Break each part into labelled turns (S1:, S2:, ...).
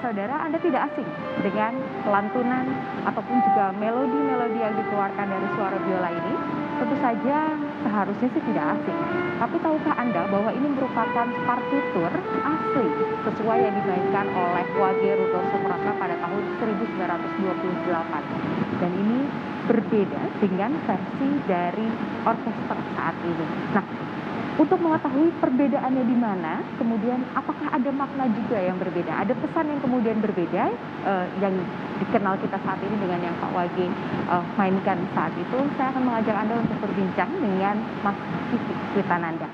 S1: saudara, Anda tidak asing dengan lantunan ataupun juga melodi-melodi yang dikeluarkan dari suara biola ini? Tentu saja seharusnya sih tidak asing. Tapi tahukah Anda bahwa ini merupakan partitur asli sesuai yang dimainkan oleh Wage Rudolf Supratman pada tahun 1928. Dan ini berbeda dengan versi dari orkestra saat ini. Nah, untuk mengetahui perbedaannya di mana, kemudian apakah ada makna juga yang berbeda, ada pesan yang kemudian berbeda yang dikenal kita saat ini dengan yang Pak Wage mainkan saat itu, saya akan mengajak Anda untuk berbincang dengan Mas Kiki Kwitananda.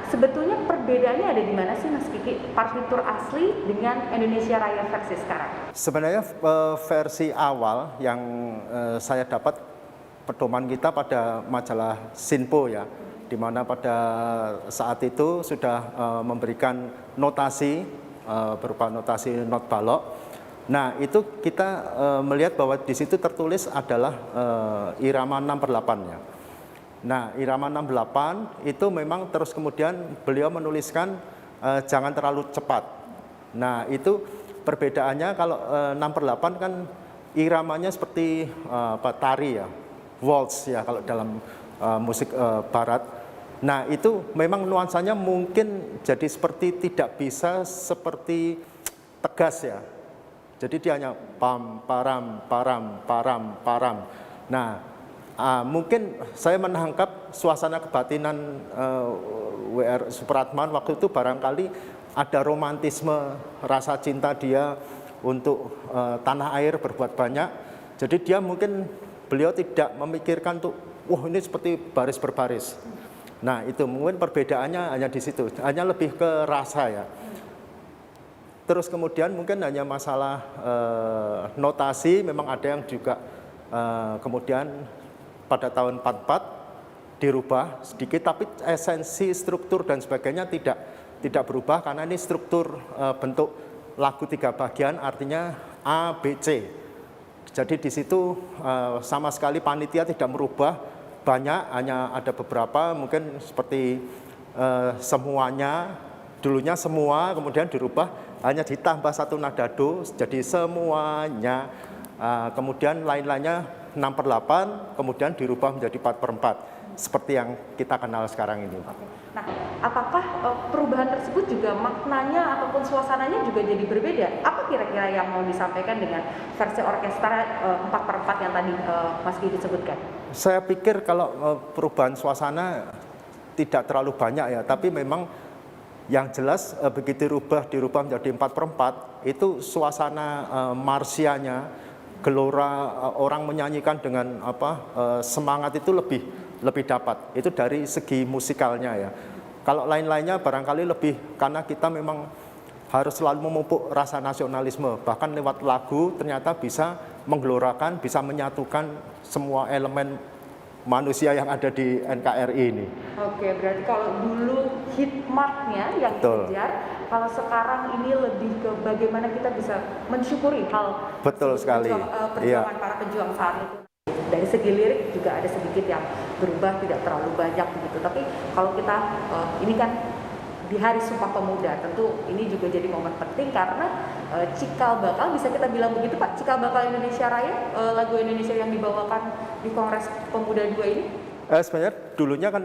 S1: Sebetulnya perbedaannya ada di mana sih Mas Kiki, partitur asli dengan Indonesia Raya versi sekarang?
S2: Sebenarnya versi awal yang saya dapat pedoman kita pada majalah Sinpo ya, di mana pada saat itu sudah memberikan notasi berupa notasi not balok. Nah, itu kita melihat bahwa di situ tertulis adalah irama 6/8 ya. Nah, irama 6/8 itu memang terus kemudian beliau menuliskan jangan terlalu cepat. Nah, itu perbedaannya kalau 6/8 kan iramanya seperti tari ya, waltz ya kalau dalam musik barat. Nah, itu memang nuansanya mungkin jadi seperti tidak bisa seperti tegas ya. Jadi dia hanya pam param param param param. Nah, mungkin saya menangkap suasana kebatinan W.R. Supratman waktu itu barangkali ada romantisme rasa cinta dia untuk tanah air berbuat banyak. Jadi dia mungkin beliau tidak memikirkan tuh, wah ini seperti baris berbaris. Nah, itu mungkin perbedaannya hanya di situ, hanya lebih ke rasa ya. Terus kemudian mungkin hanya masalah notasi, memang ada yang juga kemudian pada tahun 44 dirubah sedikit, tapi esensi struktur dan sebagainya tidak berubah karena ini struktur bentuk lagu 3 bagian, artinya A, B, C. Jadi di situ sama sekali panitia tidak merubah banyak, hanya ada beberapa mungkin seperti semuanya, dulunya semua, kemudian dirubah hanya ditambah 1 nada do, jadi semuanya, kemudian lain-lainnya 6/8, kemudian dirubah menjadi 4/4, seperti yang kita kenal sekarang ini.
S1: Nah, apakah perubahan tersebut juga maknanya ataupun suasananya juga jadi berbeda? Apa kira-kira yang mau disampaikan dengan versi orkestra 4/4 yang tadi Mas Kiki sebutkan?
S2: Saya pikir kalau perubahan suasana tidak terlalu banyak ya, tapi memang yang jelas begitu dirubah menjadi 4/4, itu suasana marsianya, gelora orang menyanyikan dengan semangat itu lebih dapat. Itu dari segi musikalnya ya. Kalau lain-lainnya barangkali lebih karena kita memang harus selalu memupuk rasa nasionalisme, bahkan lewat lagu ternyata bisa menggelorakan, bisa menyatukan semua elemen manusia yang ada di NKRI ini.
S1: Oke, berarti kalau dulu hikmatnya yang dikejar, kalau sekarang ini lebih ke bagaimana kita bisa mensyukuri hal perjuangan para pejuang saat itu. Dari segi lirik juga ada sedikit yang berubah, tidak terlalu banyak begitu. Tapi kalau kita ini kan di Hari Sumpah Pemuda, tentu ini juga jadi momen penting karena cikal bakal, bisa kita bilang begitu Pak, cikal bakal Indonesia Raya, lagu Indonesia yang dibawakan di Kongres Pemuda 2 ini?
S2: Sebenarnya dulunya kan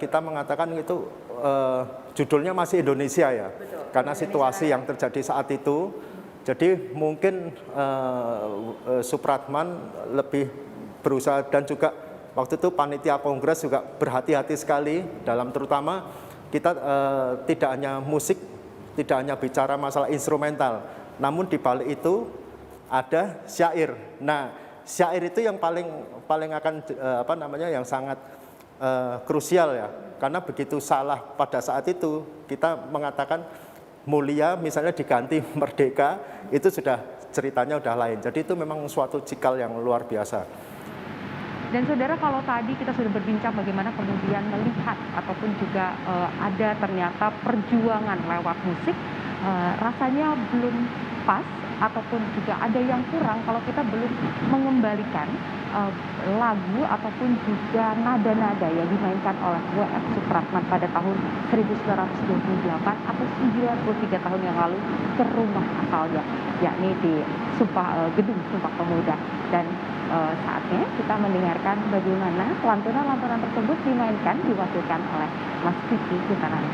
S2: kita mengatakan itu judulnya masih Indonesia ya. Betul, karena Indonesia situasi Raya yang terjadi saat itu. Jadi mungkin Supratman lebih berusaha, dan juga waktu itu panitia kongres juga berhati-hati sekali dalam terutama kita tidak hanya musik, tidak hanya bicara masalah instrumental, namun di balik itu ada syair. Nah, syair itu yang paling akan yang sangat krusial ya, karena begitu salah pada saat itu kita mengatakan mulia misalnya diganti merdeka, itu sudah ceritanya udah lain. Jadi itu memang suatu cikal yang luar biasa.
S1: Dan saudara, kalau tadi kita sudah berbincang bagaimana kemudian melihat ataupun juga ada ternyata perjuangan lewat musik, rasanya belum pas ataupun juga ada yang kurang kalau kita belum mengembalikan lagu ataupun juga nada-nada yang dimainkan oleh W.F. Supratman pada tahun 1928 atau 93 tahun yang lalu ke rumah asalnya, yakni di Gedung Sumpah Pemuda. Dan saatnya kita mendengarkan bagaimana lantunan-lantunan tersebut dimainkan, diwakilkan oleh Mas Kiki Kitaran.